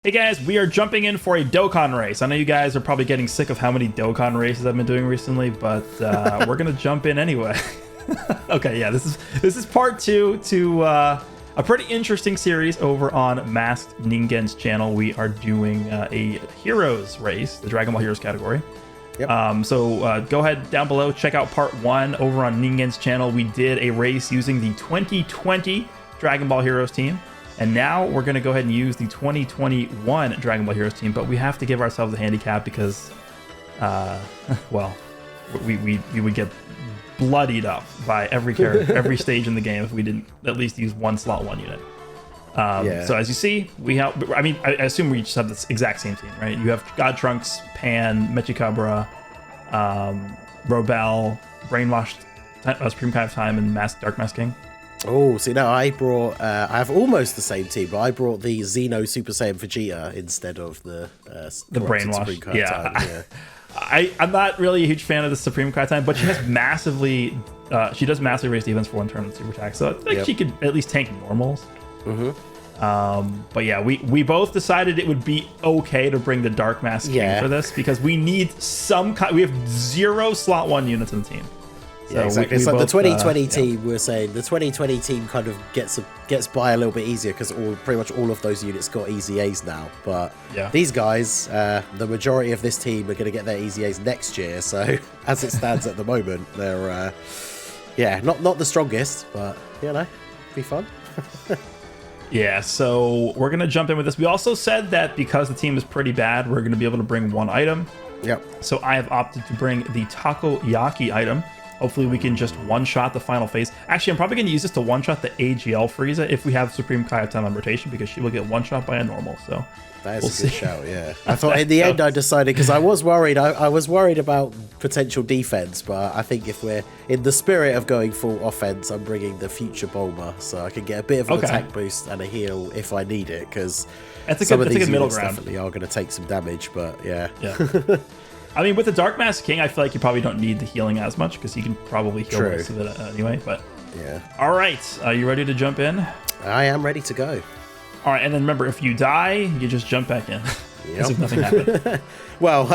Hey guys, we are jumping in for a Dokkan race. I know you guys are probably getting sick of how many Dokkan races I've been doing recently, but we're gonna jump in anyway. Okay, yeah, this is part 2 to a pretty interesting series over on Masked Ningen's channel. We are doing a Heroes race, the Dragon Ball Heroes category. Yep. So go ahead down below, check out part 1 over on Ningen's channel. We did a race using the 2020 Dragon Ball Heroes team. And now we're going to go ahead and use the 2021 Dragon Ball Heroes team, but we have to give ourselves a handicap because, well, we would get bloodied up by every character, every stage in the game if we didn't at least use one slot 1 unit. Yeah. So as you see, we have, I assume we just have this exact same team, right? You have God Trunks, Pan, Mechikabra, Robel, Brainwashed, Supreme Kai of Time, and Dark Mask King. Oh, see, now I have almost the same team, but I brought the Xeno Super Saiyan Vegeta instead of the Brainwash. Yeah. I'm not really a huge fan of the Supreme Kai Time, but she has she does massively raise defense for 1 turn with super attack, so I think she could at least tank normals. But yeah, we both decided it would be okay to bring the Dark Mask King for this because we need we have 0 slot 1 units in the team. So yeah, exactly. It's like the 2020 team. We're saying the 2020 team kind of gets by a little bit easier because pretty much all of those units got easy A's now. But these guys, the majority of this team are going to get their easy A's next year. So as it stands at the moment, they're not the strongest, but you know, be fun. Yeah, so we're gonna jump in with this. We also said that because the team is pretty bad, we're gonna be able to bring 1 item. Yep. So I have opted to bring the Takoyaki item. Hopefully we can just one-shot the final phase. Actually, I'm probably going to use this to one-shot the AGL Frieza if we have Supreme Kai of Time on rotation, because she will get one-shot by a normal. So that is a good shout, yeah. I thought in the end I decided, because I was worried. I was worried about potential defense, but I think if we're in the spirit of going full offense, I'm bringing the future Bulma, so I can get a bit of an attack boost and a heal if I need it, because some of these units definitely are going to take some damage, but yeah. I mean, with the Dark Mask King, I feel like you probably don't need the healing as much because he can probably heal most of it anyway. But yeah. All right, are you ready to jump in? I am ready to go. All right, and then remember, if you die, you just jump back in. As if nothing happened. Well,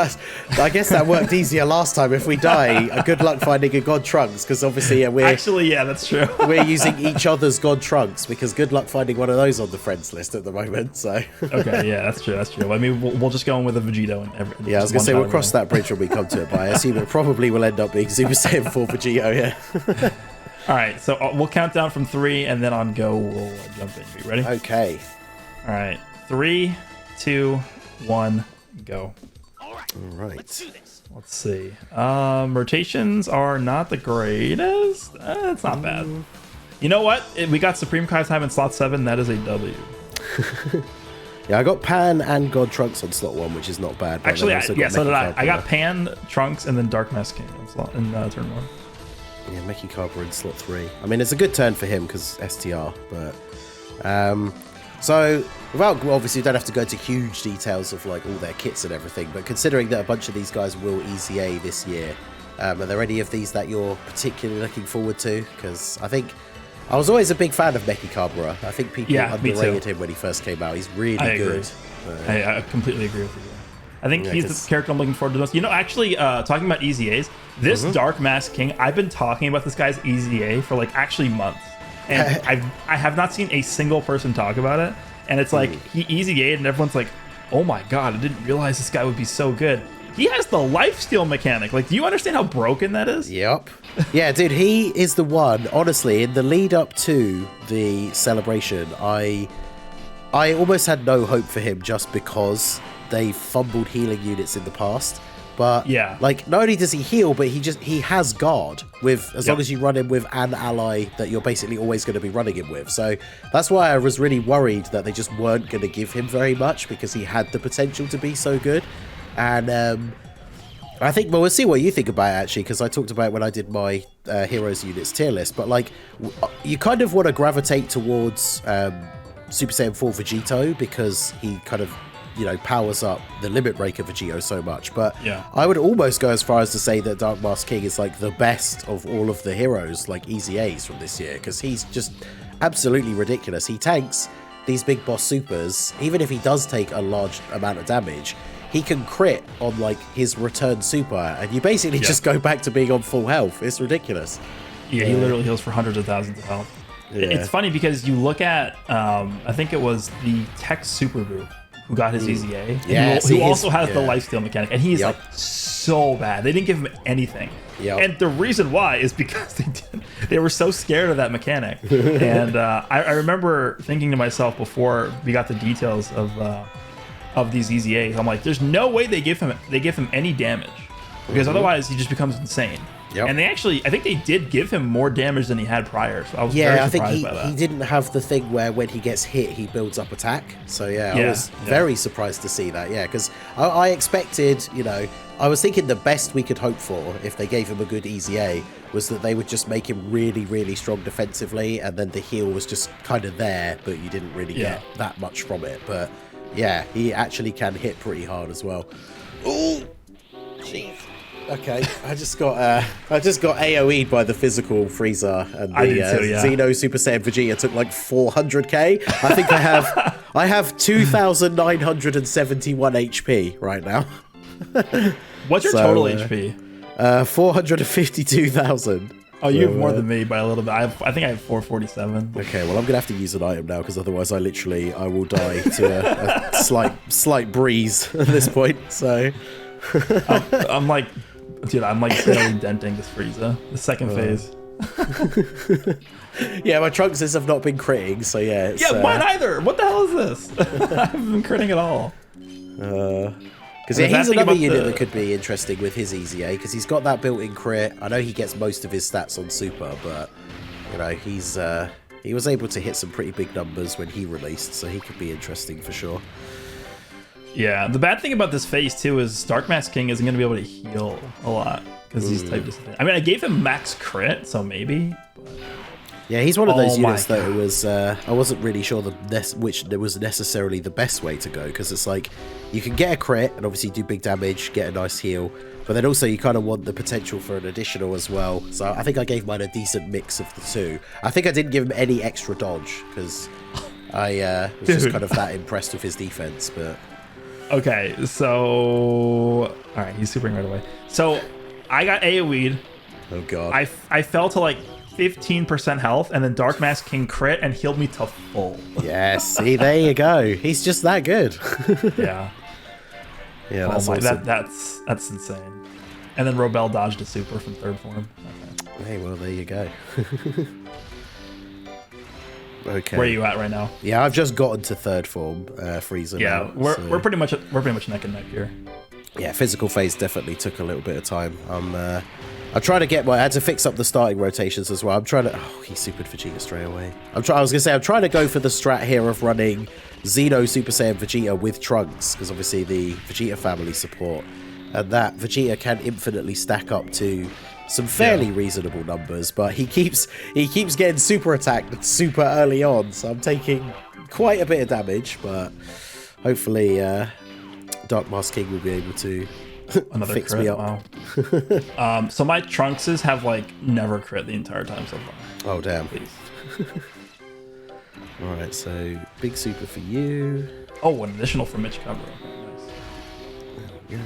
I guess that worked easier last time. If we die, good luck finding a God Trunks, because obviously we're... Actually, yeah, that's true. We're using each other's God Trunks, because good luck finding one of those on the friends list at the moment, so... Okay, yeah, that's true, that's true. I mean, we'll just go in with a Vegito. And yeah, I was going to say, we'll cross that bridge when we come to it, but I assume it probably will end up being Super Saiyan 4 Vegito, yeah. All right, so we'll count down from 3, and then on go, we'll jump in. Are you ready? Okay. All right, 3, 2, 1... go. All right. Let's see. Rotations are not the greatest. It's not bad. You know what? We got Supreme Kai Time in slot 7. That is a W. Yeah, I got Pan and God Trunks on slot 1, which is not bad. Actually, so did I. I got Pan, Trunks, and then Dark Mask King in turn 1. Yeah, Mechikabra in slot 3. I mean, it's a good turn for him because STR, but so, obviously, you don't have to go into huge details of like all their kits and everything, but considering that a bunch of these guys will Easy A this year, are there any of these that you're particularly looking forward to? Because I think I was always a big fan of Mechikabra. I think people underrated him when he first came out. He's really good. I completely agree with you. I think he's the character I'm looking forward to most. You know, actually, talking about Easy A's, this Dark Mask King, I've been talking about this guy's Easy A for like actually months. And I have not seen a single person talk about it. And it's like, he Easy A'd and everyone's like, oh my god, I didn't realize this guy would be so good. He has the lifesteal mechanic. Like, do you understand how broken that is? Yep. Yeah, dude, he is the one. Honestly, in the lead up to the celebration, I almost had no hope for him just because they fumbled healing units in the past. But like, not only does he heal, but he has guard with as long as you run him with an ally that you're basically always going to be running him with. So that's why I was really worried that they just weren't going to give him very much because he had the potential to be so good. And I think, well, we'll see what you think about it actually, because I talked about it when I did my Heroes units tier list. But like, you kind of want to gravitate towards Super Saiyan 4 Vegito because he kind of, you know, powers up the limit breaker Vegito so much, but I would almost go as far as to say that Dark Mask King is like the best of all of the heroes, like Easy A's from this year, because he's just absolutely ridiculous. He tanks these big boss supers, even if he does take a large amount of damage, he can crit on like his return super, and you basically just go back to being on full health. It's ridiculous. Yeah, he literally heals for hundreds of thousands of health. Yeah. It's funny because you look at, I think it was the Tech Super Group who got his EZA, who also has the lifesteal mechanic, and he's like so bad. They didn't give him anything. And the reason why is because they were so scared of that mechanic. And I remember thinking to myself before we got the details of these EZAs, I'm like, there's no way they give him any damage, because otherwise he just becomes insane. And they actually, I think they did give him more damage than he had prior. So I was very surprised by that. He didn't have the thing where when he gets hit, he builds up attack. So I was very surprised to see that. Yeah, because I expected, you know, I was thinking the best we could hope for if they gave him a good EZA was that they would just make him really, really strong defensively, and then the heal was just kind of there, but you didn't really get that much from it. But yeah, he actually can hit pretty hard as well. Oh, jeez. Okay, I just got AoE'd by the physical Frieza, and the Xeno Super Saiyan Vegeta took like 400k. I think I have 2,971 HP right now. What's your total HP? 452,000. Oh, you have more than me by a little bit. I think I have 447. Okay, well I'm gonna have to use an item now, because otherwise I will die to a slight breeze at this point. So I'm like barely denting this Frieza. The second phase. Yeah, my Trunkses have not been critting, so yeah. Mine either. What the hell is this? I haven't been critting at all. Because he's another unit that could be interesting with his EZA, because he's got that built-in crit. I know he gets most of his stats on Super, but you know he was able to hit some pretty big numbers when he released, so he could be interesting for sure. Yeah, the bad thing about this phase too is Dark Mask King isn't going to be able to heal a lot because he's type disadvantage. I mean, I gave him max crit, so maybe. But... Yeah, he's one of those units that it was. I wasn't really sure which was necessarily the best way to go, because it's like you can get a crit and obviously do big damage, get a nice heal, but then also you kind of want the potential for an additional as well. So I think I gave mine a decent mix of the two. I think I didn't give him any extra dodge because I was just kind of that impressed with his defense, but. Okay, so all right, he's supering right away. So I got AoE'd. Oh god. I fell to like 15% health, and then Dark Mask King crit and healed me to full. Yeah, see, there you go. He's just that good. Yeah. Yeah, that's awesome. That's insane. And then Robel dodged a super from third form. Okay. Hey, well, there you go. Okay. Where are you at right now? Yeah, I've just gotten to third form, Frieza. Yeah, now, we're pretty much neck and neck here. Yeah, physical phase definitely took a little bit of time. I tried to I had to fix up the starting rotations as well. I'm trying to. Oh, he supered Vegeta straight away. I was gonna say I'm trying to go for the strat here of running Xeno Super Saiyan Vegeta with Trunks, because obviously the Vegeta family support, and that Vegeta can infinitely stack up to some fairly reasonable numbers, but he keeps getting super attacked super early on, so I'm taking quite a bit of damage, but hopefully Dark Mask King will be able to fix me up. Wow. So my Trunkses have like never crit the entire time so far. Oh damn. Alright, so big super for you. Oh, an additional for Mitch Cobra. Okay, nice. There we go.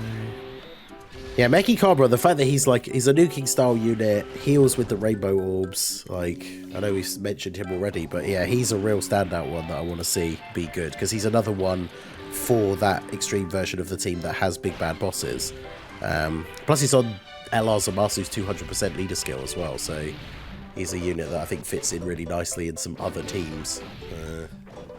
Yeah, Meki Cobra, the fact that he's a nuking style unit, heals with the rainbow orbs, like, I know we've mentioned him already, but yeah, he's a real standout one that I want to see be good, because he's another one for that extreme version of the team that has big bad bosses. Plus he's on LR Zamasu's 200% leader skill as well, so he's a unit that I think fits in really nicely in some other teams.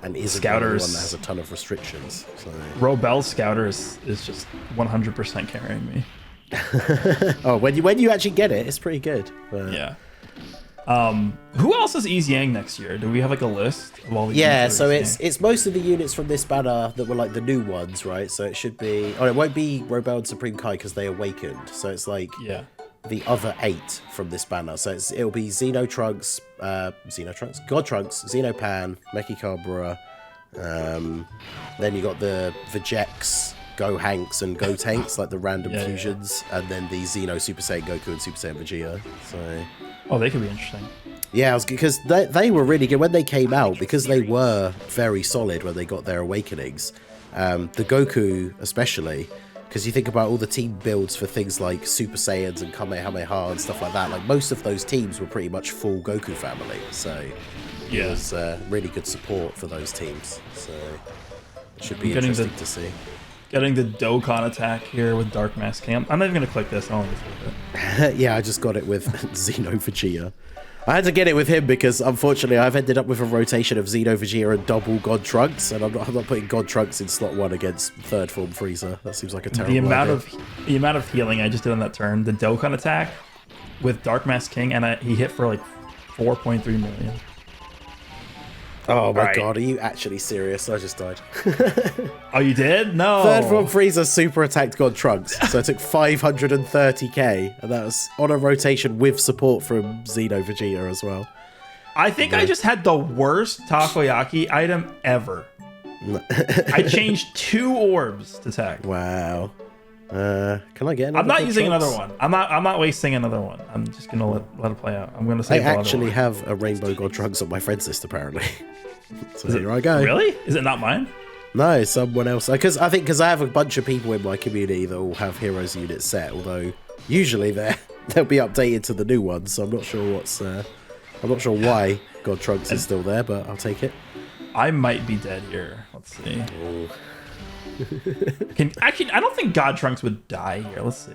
And isn't the one that has a ton of restrictions. So. Robel's Scouter is just 100% carrying me. Oh, when you actually get it, it's pretty good. But... Yeah. Who else is EZAing next year? Do we have like a list of all the units? So it's most of the units from this banner that were like the new ones, right? So it should be. Oh, it won't be Robel and Supreme Kai because they awakened. So it's like the other 8 from this banner. So it'll be God Trunks, Xeno Pan, Meki Cobra. Then you got the Vegeks, Go Hanks, and Go Tanks, like the random fusions, and then the Xeno Super Saiyan Goku and Super Saiyan Vegeta. So. Oh, they could be interesting. Yeah, because they were really good when they came out, because they were very solid when they got their awakenings. The Goku especially, because you think about all the team builds for things like Super Saiyans and Kamehameha and stuff like that, like most of those teams were pretty much full Goku family, so yeah, it was really good support for those teams, so it should be interesting to see. Getting the Dokkan attack here with Dark Mask King. I'm not even going to click this. I don't want to it. Yeah, I just got it with Xeno Vegeta. I had to get it with him because, unfortunately, I've ended up with a rotation of Xeno Vegeta and double God Trunks, and I'm not putting God Trunks in slot 1 against third form Frieza. That seems like a terrible idea. The amount of healing I just did on that turn, the Dokkan attack with Dark Mask King, and he hit for like 4.3 million. Oh my god, are you actually serious? I just died. Oh, you did? No. Third form Frieza super attacked God Trunks, so it took 530k, and that was on a rotation with support from Xeno Vegeta as well. I think I just had the worst takoyaki item ever. I changed 2 orbs to tech. Wow. Can I get another? I'm not using another one. I'm not wasting another one. I'm just gonna let it play out. I'm gonna say I actually have a Rainbow God Trunks on my friends list apparently. So here I go. Really? Is it not mine? No, someone else. Because I have a bunch of people in my community that all have Heroes units set. Although usually they'll be updated to the new ones. So I'm not sure I'm not sure why God Trunks is still there, but I'll take it. I might be dead here. Let's see. Actually, I don't think God Trunks would die here. Let's see.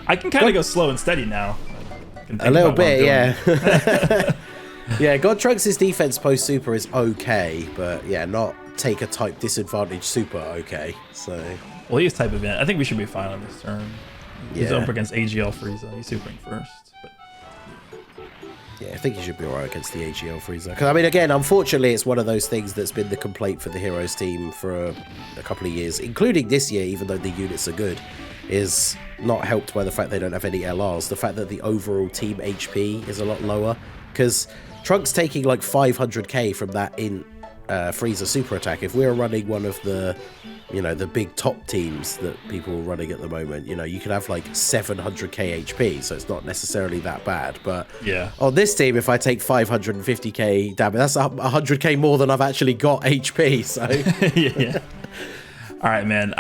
I can kind of go slow and steady now. A little bit, yeah. Yeah, God Trunks' defense post super is okay, but yeah, not take a type disadvantage super okay. So well, he's type event. I think we should be fine on this turn. He's up against AGL Frieza. He's supering first. But yeah, I think he should be alright against the AGL Frieza. Because I mean, again, unfortunately, it's one of those things that's been the complaint for the Heroes team for a couple of years, including this year, even though the units are good, is not helped by the fact they don't have any LRs. The fact that the overall team HP is a lot lower, because Trunks taking like 500k from that in Frieza super attack. If we're running one of the, the big top teams that people are running at the moment, you could have like 700k HP, so it's not necessarily that bad. But yeah, on this team, if I take 550k damage, that's 100k more than I've actually got HP. So yeah. All right, man.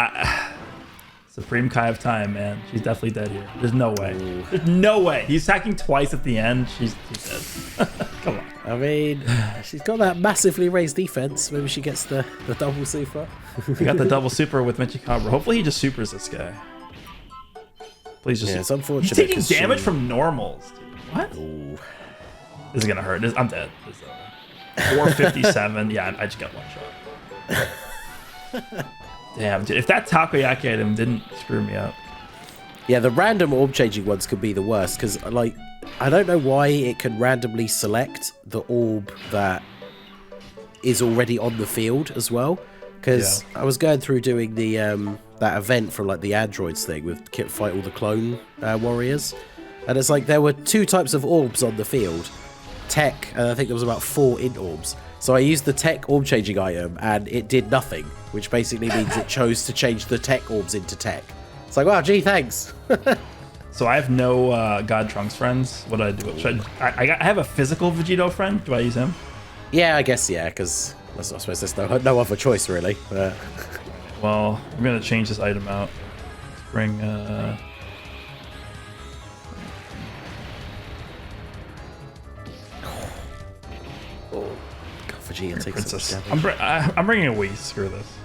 Supreme Kai of Time, man. She's definitely dead here. There's no way. Ooh. There's no way. He's attacking twice at the end. She's dead. Come on. I mean, she's got that massively raised defense. Maybe she gets the double super. He got the double super with Michikabra. Hopefully he just supers this guy. Please just. Yeah, it's unfortunate. He's taking damage from normals, dude. What? Ooh. This is gonna hurt. I'm dead. 457. Yeah, I just got one shot. Damn, dude, if that takoyaki item didn't screw me up. Yeah, the random orb changing ones could be the worst, because like I don't know why it can randomly select the orb that is already on the field as well. Because I was going through doing the that event from like the androids thing with fight all the clone warriors, and it's like there were 2 types of orbs on the field, tech, and I think there was about 4 int orbs. So I used the tech orb changing item and it did nothing, which basically means it chose to change the tech orbs into tech. It's like, wow, gee, thanks. So I have no God Trunks friends. What do I do? I have a physical Vegito friend. Do I use him? Yeah, I guess, yeah, because I suppose there's no other choice, really. Well, I'm going to change this item out. Let's bring... Vegeta takes Princess. I'm bringing a Whis. Screw this.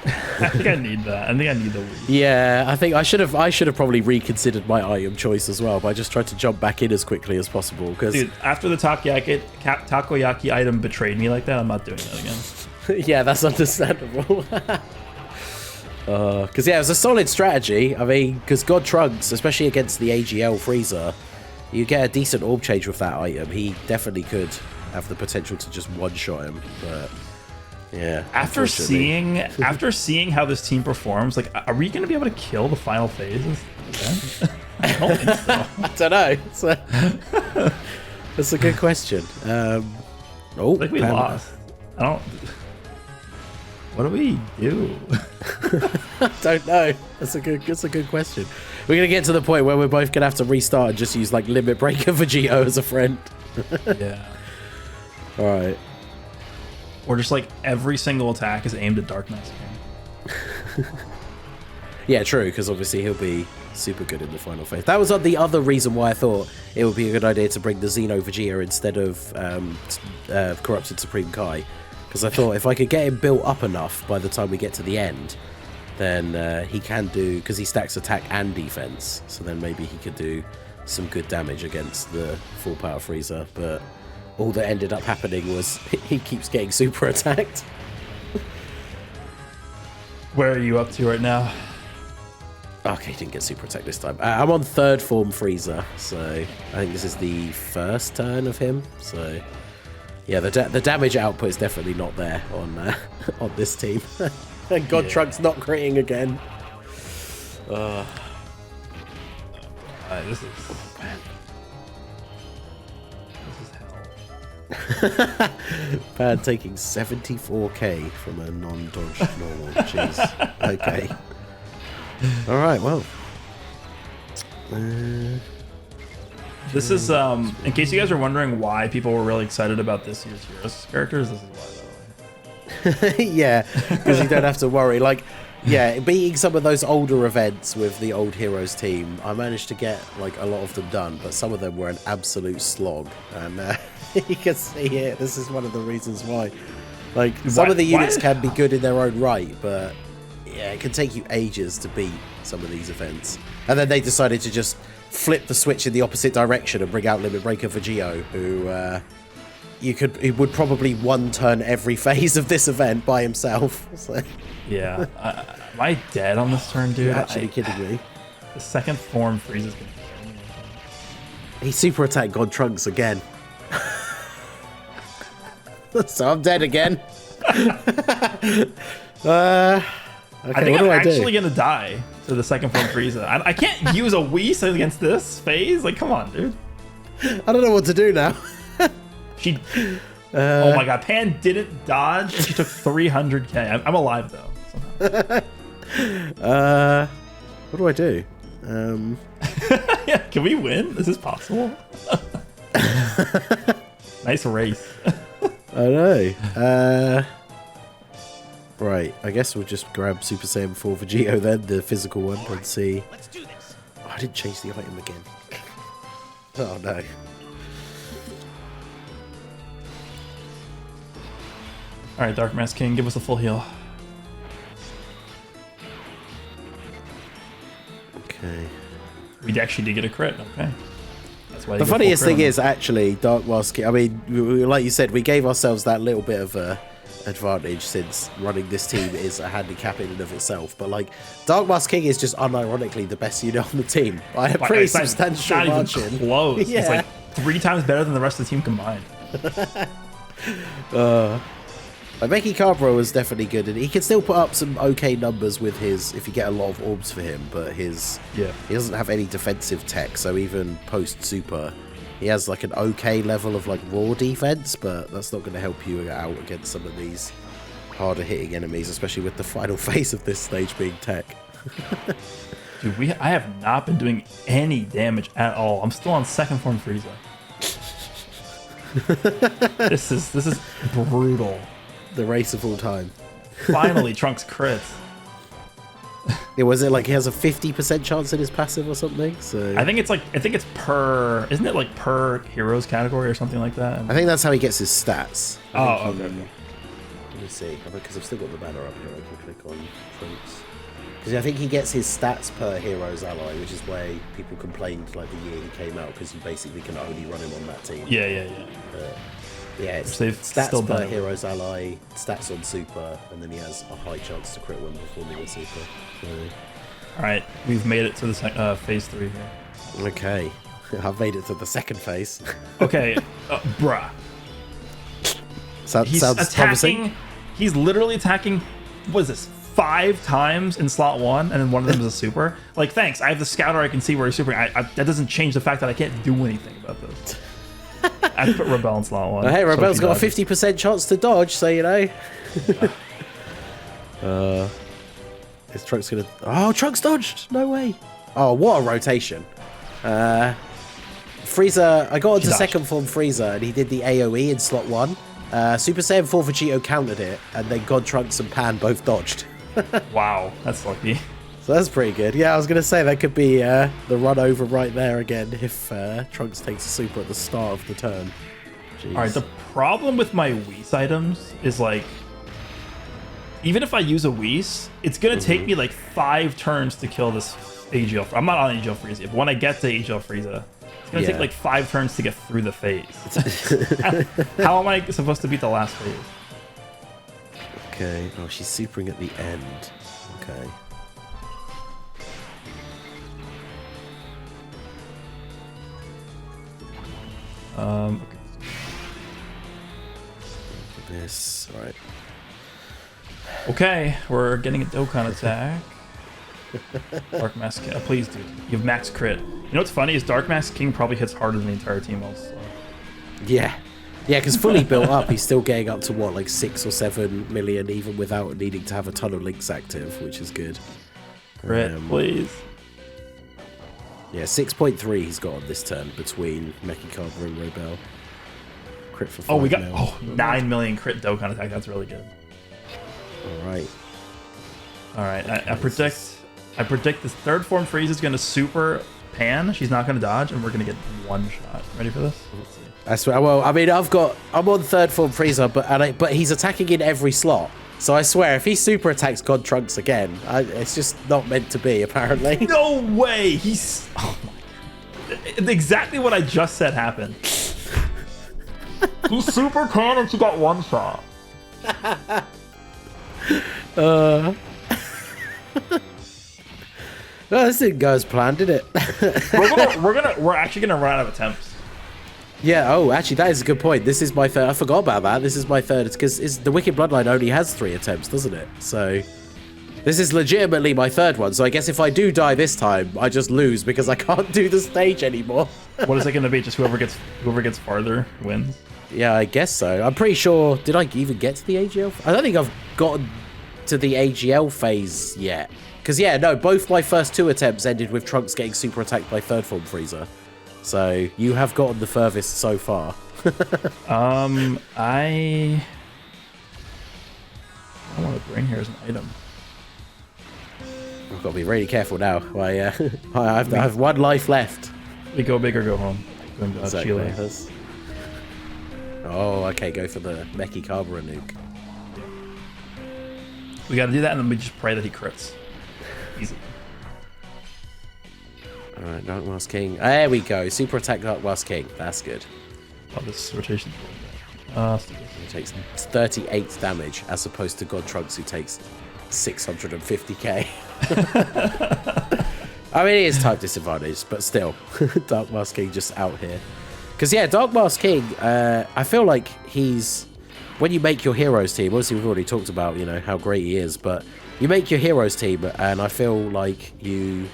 I think I need that. I think I need the Whis. Yeah, I think I should have probably reconsidered my item choice as well, but I just tried to jump back in as quickly as possible. Because dude, after the takoyaki item betrayed me like that, I'm not doing that again. Yeah, that's understandable. Because yeah, it was a solid strategy. I mean, because God Trunks, especially against the AGL Frieza, you get a decent orb change with that item. He definitely could have the potential to just one-shot him, but yeah. After seeing how this team performs, like, are we going to be able to kill the final phases? I don't think so. I don't know. That's a good question. Like we lost. I don't. What do we do? Don't know. That's a good question. We're gonna get to the point where we're both gonna have to restart and just use like Limit Breaker Vegito as a friend. Yeah. All right. Or just like every single attack is aimed at Dark Mask King. Yeah, true, because obviously he'll be super good in the final phase. That was the other reason why I thought it would be a good idea to bring the Xeno Vegeta instead of Corrupted Supreme Kai, because I thought if I could get him built up enough by the time we get to the end, then he can do, because he stacks attack and defense, so then maybe he could do some good damage against the full power Frieza, but all that ended up happening was he keeps getting super attacked. Where are you up to right now? Okay, he didn't get super attack this time. I'm on 3rd form Frieza, so I think this is the first turn of him. So yeah, the damage output is definitely not there on on this team. And God Trunk's not critting again. This is hell. Pan taking 74k from a non-dodge normal. Jeez. Okay. All right. Well. This is in case you guys are wondering why people were really excited about this year's Heroes characters. This is why, by the way. Yeah, because you don't have to worry. Like, yeah, beating some of those older events with the old Heroes team, I managed to get like a lot of them done, but some of them were an absolute slog, and you can see it. This is one of the reasons why. Like, some of the units can be good in their own right, but yeah, it can take you ages to beat some of these events. And then they decided to just flip the switch in the opposite direction and bring out Limit Breaker Vegito, who he would probably one turn every phase of this event by himself. So. Yeah. Am I dead on this turn, dude? You're actually kidding me. The 2nd form Frieza's gonna kill me. He super attacked God Trunks again. So I'm dead again. Okay, I think I'm what do I actually do? gonna die to the 2nd form Frieza. I can't use a Whis against this phase. Like, come on, dude. I don't know what to do now. She. Oh my god, Pan didn't dodge, and she took 300k. I'm alive though. What do I do? Yeah, can we win? Is this possible? Nice race. I know. Right, I guess we'll just grab Super Saiyan 4 Vegito then, the physical one, and see. Let's do this. Oh, I didn't change the item again. Oh no. Alright, Dark Mask King, give us a full heal. Okay. We actually did get a crit, okay. That's why The funniest thing is actually Dark Mask. I mean, like you said, we gave ourselves that little bit of a advantage since running this team is a handicap in and of itself. But like, Dark Mask King is just unironically the best unit on the team by a pretty substantial margin. Not even close. Yeah. It's like 3 times better than the rest of the team combined. Like, Meki Cabra was definitely good, and he can still put up some okay numbers with his, if you get a lot of orbs for him, but he doesn't have any defensive tech, so even post super, he has like an okay level of like raw defense, but that's not going to help you out against some of these harder hitting enemies, especially with the final phase of this stage being tech. Dude, I have not been doing any damage at all. I'm still on 2nd form Frieza. This is brutal. The race of all time. Finally, Trunks crits. Yeah, was it like he has a 50% chance in his passive or something? So I think it's per, isn't it like per heroes category or something like that? I think that's how he gets his stats. Oh, okay. Let me see, because I've still got the banner up here. I can click on Trunks. Because I think he gets his stats per hero's ally, which is why people complained like the year he came out, because you basically can only run him on that team. Yeah. Yeah, it's They've stats still per done it. hero's ally, stats on super, and then he has a high chance to crit when performing on super. So, All right, we've made it to the phase 3 here. okay, I've made it to the 2nd phase. Okay, bruh. He's Sounds attacking. promising. He's literally attacking. What is this? 5 times in slot 1, and then one of them is a super. Like, thanks. I have the scouter. I can see where he's super. That doesn't change the fact that I can't do anything about this. I put Rebel in slot 1. Well, hey, Rebel's so got a 50% chance to dodge, so you know. Is Trunks gonna... Oh, Trunks dodged! No way! Oh, what a rotation. Frieza... I got onto second form Frieza, and he did the AoE in slot 1. Super Saiyan 4 Vegito countered it, and then God Trunks and Pan both dodged. Wow, that's lucky. So that's pretty good. Yeah, I was going to say that could be the run over right there again if Trunks takes a super at the start of the turn. Jeez. All right, the problem with my Whis items is like, even if I use a Whis, it's going to take me like 5 turns to kill this AGL. I'm not on AGL Frieza, but when I get to AGL Frieza, it's going to take like 5 turns to get through the phase. How am I supposed to beat the last phase? Okay. Oh, she's supering at the end. Okay. Okay. This, all right. Okay, we're getting a Dokkan attack. Dark Mask, please, dude. You have max crit. You know what's funny is Dark Mask King probably hits harder than the entire team also. Yeah. Yeah, because fully built up, he's still getting up to what, like 6 or 7 million, even without needing to have a ton of links active, which is good. Crit, please. Yeah, 6.3 he's got on this turn between Mechikabra and Robel. Crit for 5 we got mil. 9 million crit Dokkan attack. That's really good. All right. I predict this third form Frieza is going to super Pan. She's not going to dodge, and we're going to get one shot. Ready for this? Let's see. I swear. Well, I mean, I'm on third form Frieza, but he's attacking in every slot. So I swear, if he super attacks God Trunks again, it's just not meant to be, apparently. No way! He's... Oh my God. Exactly what I just said happened. He super Pan and she got one shot. Well, this didn't go as planned, did it? We're actually gonna run out of attempts. Yeah, oh, actually, that is a good point. This is my third. I forgot about that. This is my third. It's because the Wicked Bloodline only has 3 attempts, doesn't it? So, this is legitimately my third one. So, I guess if I do die this time, I just lose because I can't do the stage anymore. What is it going to be? Just whoever gets farther wins? Yeah, I guess so. I'm pretty sure... Did I even get to the AGL? I don't think I've gotten to the AGL phase yet. Because, yeah, no, both my first 2 attempts ended with Trunks getting super attacked by third form Frieza. So, you have gotten the furthest so far. I want to bring here as an item. I've got to be really careful now. I have 1 life left. We go big or go home. Exactly. Chile. Oh, okay, go for the Mechikabra nuke. We got to do that, and then we just pray that he crits. Easy. Alright, Dark Mask King. There we go. Super attack Dark Mask King. That's good. Oh, this rotation. He takes 38 damage as opposed to God Trunks, who takes 650k. I mean, it is type disadvantage, but still. Dark Mask King just out here. Because, yeah, Dark Mask King, I feel like he's... When you make your heroes team, obviously we've already talked about, you know, how great he is, but you make your heroes team, and I feel like you...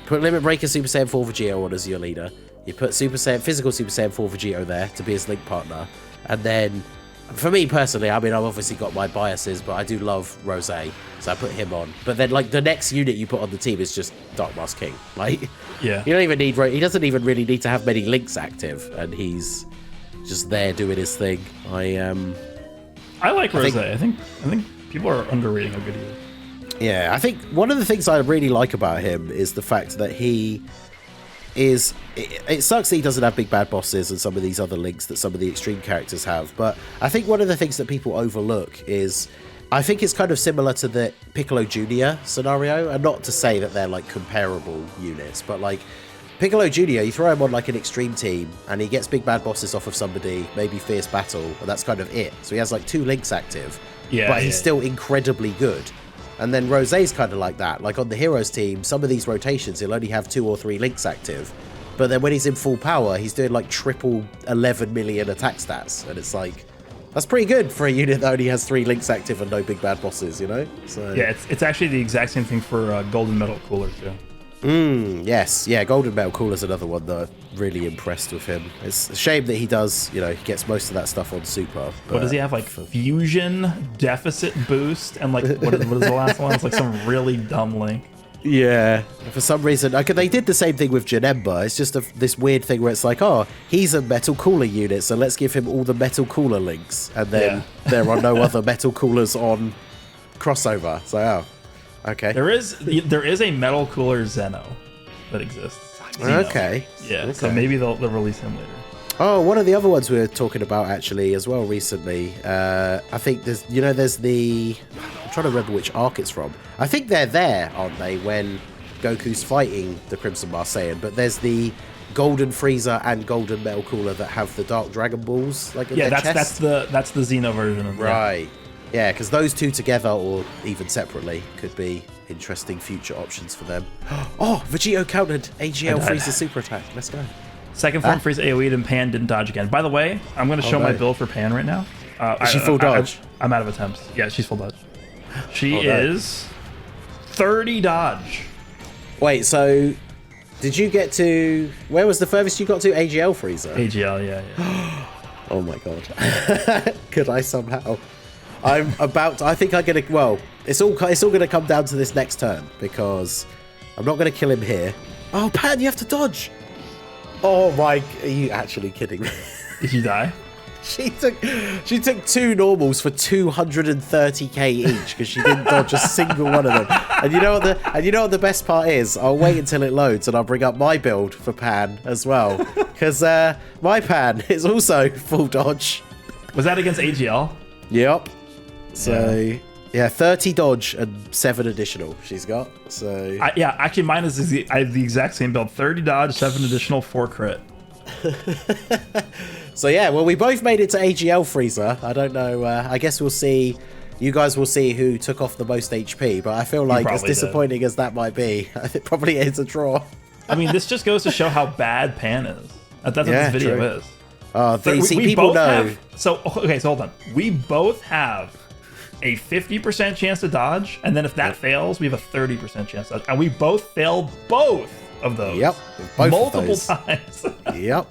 Put Limit Breaker Super Saiyan 4 Vegito on as your leader. You put Physical Super Saiyan 4 Vegito there to be his link partner. And then, for me personally, I mean, I've obviously got my biases, but I do love Rose, so I put him on. But then, like, the next unit you put on the team is just Dark Mask King. Like, yeah, you don't even need... He doesn't even really need to have many links active, and he's just there doing his thing. I like Rose. I think people are underrating how good he is. Yeah, I think one of the things I really like about him is the fact that he is... It sucks that he doesn't have big bad bosses and some of these other links that some of the extreme characters have, but I think one of the things that people overlook is... I think it's kind of similar to the Piccolo Jr. scenario, and not to say that they're, like, comparable units, but, like, Piccolo Jr., you throw him on, like, an extreme team, and he gets big bad bosses off of somebody, maybe Fierce Battle, and that's kind of it. So he has, like, 2 links active, but he's still incredibly good. And then Rosé's kind of like that. Like on the Heroes team, some of these rotations, he'll only have 2 or 3 links active. But then when he's in full power, he's doing like triple 11 million attack stats. And it's like, that's pretty good for a unit that only has 3 links active and no big bad bosses, you know? So yeah, it's actually the exact same thing for Golden Metal Cooler too. Yes, yeah, Golden Metal Cooler's another one that I'm really impressed with him. It's a shame that he does, he gets most of that stuff on Super. But What does he have? Like fusion, deficit boost, and like what is the last one? It's like some really dumb link. Yeah, for some reason, they did the same thing with Janemba. It's just this weird thing where it's like, oh, he's a Metal Cooler unit, so let's give him all the Metal Cooler links, and then there are no other Metal Coolers on crossover. So, okay. There is a Metal Cooler Zeno that exists. Xeno. Okay. Yeah. Okay. So maybe they'll release him later. Oh, one of the other ones we were talking about actually as well recently. I think there's the. I'm trying to remember which arc it's from. I think they're there, aren't they, when Goku's fighting the Crimson Marseillan? But there's the Golden Frieza and Golden Metal Cooler that have the Dark Dragon Balls, like in their chest. that's the Xeno version of that. Right. Yeah, because those two together or even separately could be interesting future options for them. Oh, Vegito countered AGL Frieza super attack. Let's go. Second form Frieza AoE'd and Pan didn't dodge again. By the way, I'm going to show my build for Pan right now. Is she full dodge? I'm out of attempts. Yeah, she's full dodge. She is 30 dodge. Wait, so did you get to... Where was the furthest you got to? AGL Frieza? AGL, yeah. Oh my god. Could I somehow... I think I'm going to... Well, it's all going to come down to this next turn, because I'm not going to kill him here. Oh, Pan, you have to dodge! Oh my... Are you actually kidding me? Did you die? She took two normals for 230k each because she didn't dodge a single one of them. And you know what the best part is? I'll wait until it loads and I'll bring up my build for Pan as well, because my Pan is also full dodge. Was that against AGL? Yep. So yeah, 30 dodge and 7 additional she's got. So yeah, actually mine is I have the exact same build: 30 dodge, 7 additional, 4 crit. So yeah, well, we both made it to AGL Frieza. I don't know. I guess we'll see. You guys will see who took off the most HP. But I feel like, as disappointing as that might be, it probably is a draw. I mean, this just goes to show how bad Pan is. That's what this video is. People know. So hold on. We both have a 50% chance to dodge, and then if that fails, we have a 30% chance to dodge. And we both fail both of those. Yep. Multiple times. Yep.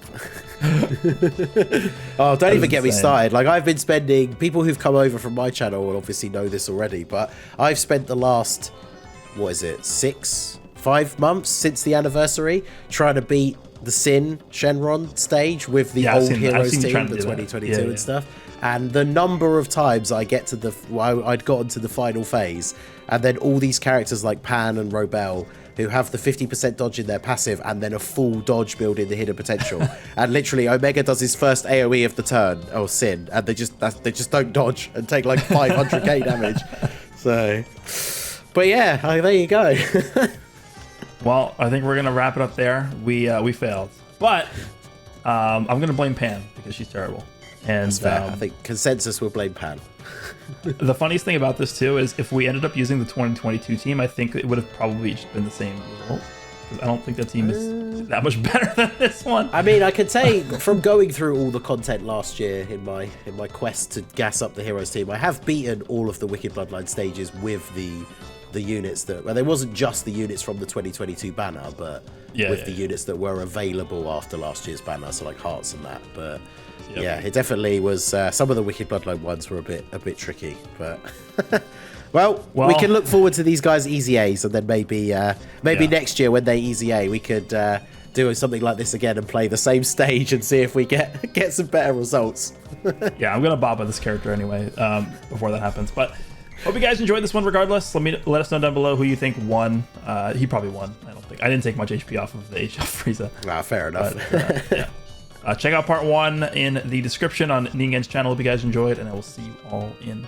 Oh, don't even get me started. Like, I've been spending... People who've come over from my channel will obviously know this already, but I've spent the last, what is it, 5 months since the anniversary trying to beat the Sin Shenron stage with the old Heroes team, the 2022 and stuff. And the number of times I get to I'd gotten to the final phase, and then all these characters like Pan and Robel, who have the 50% dodge in their passive and then a full dodge build in the hidden potential. And literally Omega does his first AoE of the turn, or Sin, and they just don't dodge and take like 500k damage. So, but yeah, there you go. Well, I think we're gonna wrap it up there. We failed, but I'm gonna blame Pan because she's terrible. And that's fair. I think consensus will blame Pan. The funniest thing about this too is if we ended up using the 2022 team, I think it would have probably just been the same result. Because I don't think that team is that much better than this one. I mean, I could say from going through all the content last year in my quest to gas up the Heroes team, I have beaten all of the Wicked Bloodline stages with the units that... Well, there wasn't just the units from the 2022 banner, but the units that were available after last year's banner, so like Hearts and that. But yeah, it definitely was... some of the Wicked Bloodline ones were a bit tricky, but... well, we can look forward to these guys' Easy A's, and then maybe next year when they Easy A, we could do something like this again and play the same stage and see if we get some better results. Yeah, I'm gonna bob on this character anyway before that happens. But hope you guys enjoyed this one regardless. Let us know down below who you think won. He probably won. I didn't take much HP off of the HL Frieza. Fair enough. But, check out part 1 in the description on Ningen's channel if you guys enjoyed, and I will see you all in